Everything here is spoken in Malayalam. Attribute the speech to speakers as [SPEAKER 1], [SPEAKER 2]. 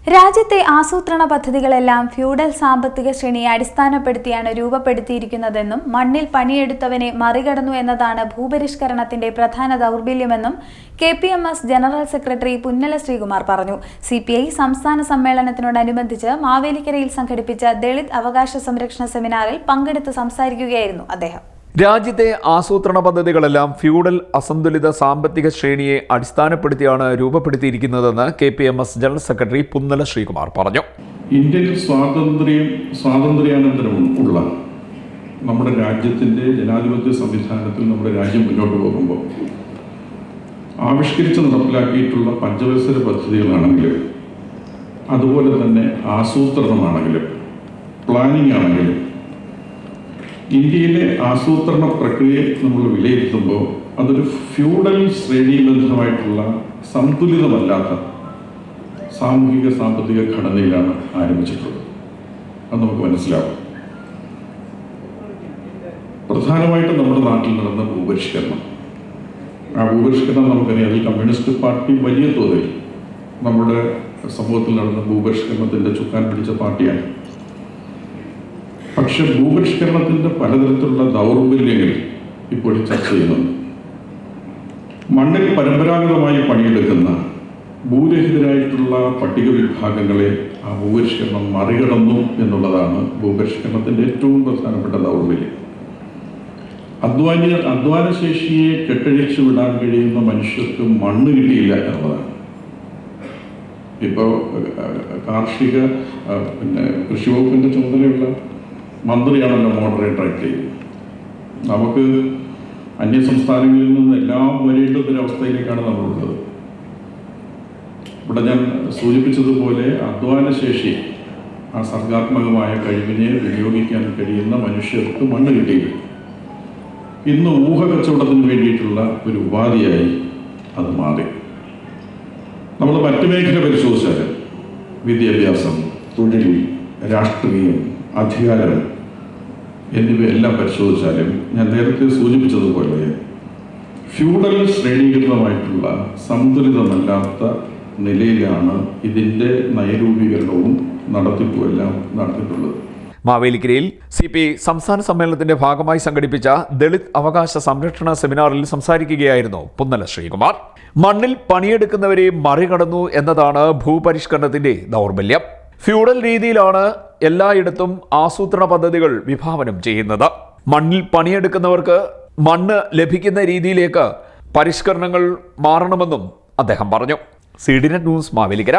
[SPEAKER 1] രാജ്യത്തെ ആസൂത്രണ പദ്ധതികളെല്ലാം ഫ്യൂഡൽ സാമ്പത്തിക ശ്രേണിയെ അടിസ്ഥാനപ്പെടുത്തിയാണ് രൂപപ്പെടുത്തിയിരിക്കുന്നതെന്നും മണ്ണിൽ പണിയെടുത്തവനെ മറികടന്നു എന്നതാണ് ഭൂപരിഷ്കരണത്തിന്റെ പ്രധാന ദൗർബല്യമെന്നും KPMS general secretary Punnala Sreekumar പറഞ്ഞു. CPI സംസ്ഥാന സമ്മേളനത്തിനോടനുബന്ധിച്ച് മാവേലിക്കരയിൽ സംഘടിപ്പിച്ച ദളിത് അവകാശ സംരക്ഷണ സെമിനാറിൽ പങ്കെടുത്ത് സംസാരിക്കുകയായിരുന്നു അദ്ദേഹം.
[SPEAKER 2] രാജ്യത്തെ ആസൂത്രണ പദ്ധതികളെല്ലാം ഫ്യൂഡൽ അസന്തുലിത സാമ്പത്തിക ശ്രേണിയെ അടിസ്ഥാനപ്പെടുത്തിയാണ് രൂപപ്പെടുത്തിയിരിക്കുന്നതെന്ന് KPMS general secretary Punnala Sreekumar പറഞ്ഞു.
[SPEAKER 3] ഇന്ത്യൻ സ്വാതന്ത്ര്യാനന്തരം ഉള്ള നമ്മുടെ രാജ്യത്തിൻ്റെ ജനാധിപത്യ സംവിധാനത്തിൽ നമ്മുടെ രാജ്യം മുന്നോട്ട് പോകുമ്പോൾ ആവിഷ്കരിച്ച് നടപ്പിലാക്കിയിട്ടുള്ള പഞ്ചവത്സര പദ്ധതികളാണെങ്കിലും അതുപോലെ തന്നെ ആസൂത്രണമാണെങ്കിലും പ്ലാനിംഗ് ആണെങ്കിലും ഇന്ത്യയിലെ ആസൂത്രണ പ്രക്രിയയെ നമ്മൾ വിലയിരുത്തുമ്പോൾ അതൊരു ഫ്യൂഡൽ ശ്രേണീബദ്ധമായിട്ടുള്ള സന്തുലിതമല്ലാത്ത സാമൂഹിക സാമ്പത്തിക ഘടനയിലാണ് ആരംഭിച്ചിട്ടുള്ളത്. അത് നമുക്ക് മനസ്സിലാവും. പ്രധാനമായിട്ടും നമ്മുടെ നാട്ടിൽ നടന്ന ഭൂപരിഷ്കരണം, ആ ഭൂപരിഷ്കരണം നമുക്കറിയാം. അതിൽ കമ്മ്യൂണിസ്റ്റ് പാർട്ടി വലിയ തോതിൽ നമ്മുടെ സമൂഹത്തിൽ നടന്ന ഭൂപരിഷ്കരണത്തിൻ്റെ ചുക്കാൻ പിടിച്ച പാർട്ടിയാണ്. പക്ഷെ ഭൂപരിഷ്കരണത്തിൻ്റെ പലതരത്തിലുള്ള ദൗർബല്യങ്ങൾ ഇപ്പോൾ ചർച്ച ചെയ്യുന്നുണ്ട്. മണ്ണിൽ പരമ്പരാഗതമായി പണിയെടുക്കുന്ന ഭൂരഹിതരായിട്ടുള്ള പട്ടിക വിഭാഗങ്ങളെ ആ ഭൂപരിഷ്കരണം മറികടന്നു എന്നുള്ളതാണ് ഭൂപരിഷ്കരണത്തിൻ്റെ ഏറ്റവും പ്രധാനപ്പെട്ട ദൗർബല്യം. അധ്വാനശേഷിയെ കെട്ടഴിച്ചു വിടാൻ കഴിയുന്ന മനുഷ്യർക്ക് മണ്ണ് കിട്ടിയില്ല എന്നുള്ളതാണ്. ഇപ്പോൾ കാർഷിക കൃഷി വകുപ്പിൻ്റെ ചുമതലയുള്ള മന്ത്രിയാണല്ലോ മോഡറേറ്ററായിട്ട് ചെയ്യുന്നത്. നമുക്ക് അന്യ സംസ്ഥാനങ്ങളിൽ നിന്ന് എല്ലാം വരേണ്ടുന്നൊരവസ്ഥയിലേക്കാണ് നമ്മളുള്ളത്. ഇവിടെ ഞാൻ സൂചിപ്പിച്ചതുപോലെ അധ്വാനശേഷി, ആ സർഗാത്മകമായ കഴിവിനെ വിനിയോഗിക്കാൻ കഴിയുന്ന മനുഷ്യർക്ക് മണ്ണ് കിട്ടിയില്ല. ഇന്ന് ഊഹക്കച്ചവടത്തിന് വേണ്ടിയിട്ടുള്ള ഒരു ഉപാധിയായി അത് മാറി. നമ്മൾ മറ്റു മേഖല പരിശോധിച്ചാൽ വിദ്യാഭ്യാസം, തൊഴിൽ, രാഷ്ട്രീയം, അധികാരം എന്നിവയെല്ലാം പരിശോധിച്ചാലും ഞാൻ നേരത്തെ സൂചിപ്പിച്ചതുപോലെ ഫ്യൂഡൽ ശ്രേണീകൃതമായിട്ടുള്ള സന്തുലിതമല്ലാത്ത നിലയിലാണ് ഇതിൻ്റെ നയരൂപീകരണവും നടത്തിപ്പുമെല്ലാം നടത്തിയിട്ടുള്ളത്.
[SPEAKER 2] മാവേലിക്കരയിൽ CPI സംസ്ഥാന സമ്മേളനത്തിന്റെ ഭാഗമായി സംഘടിപ്പിച്ച ദളിത് അവകാശ സംരക്ഷണ സെമിനാറിൽ സംസാരിക്കുകയായിരുന്നു പുന്നല ശ്രീകുമാർ. മണ്ണിൽ പണിയെടുക്കുന്നവരെ മറികടന്നു എന്നതാണ് ഭൂപരിഷ്കരണത്തിന്റെ ദൗർബല്യം. ഫ്യൂഡൽ രീതിയിലാണ് എല്ലായിടത്തും ആസൂത്രണ പദ്ധതികൾ വിഭാവനം ചെയ്യുന്നത്. മണ്ണിൽ പണിയെടുക്കുന്നവർക്ക് മണ്ണ് ലഭിക്കുന്ന രീതിയിലേക്ക് പരിഷ്കരണങ്ങൾ മാറണമെന്നും അദ്ദേഹം പറഞ്ഞു. CDNet news Mavelikkara.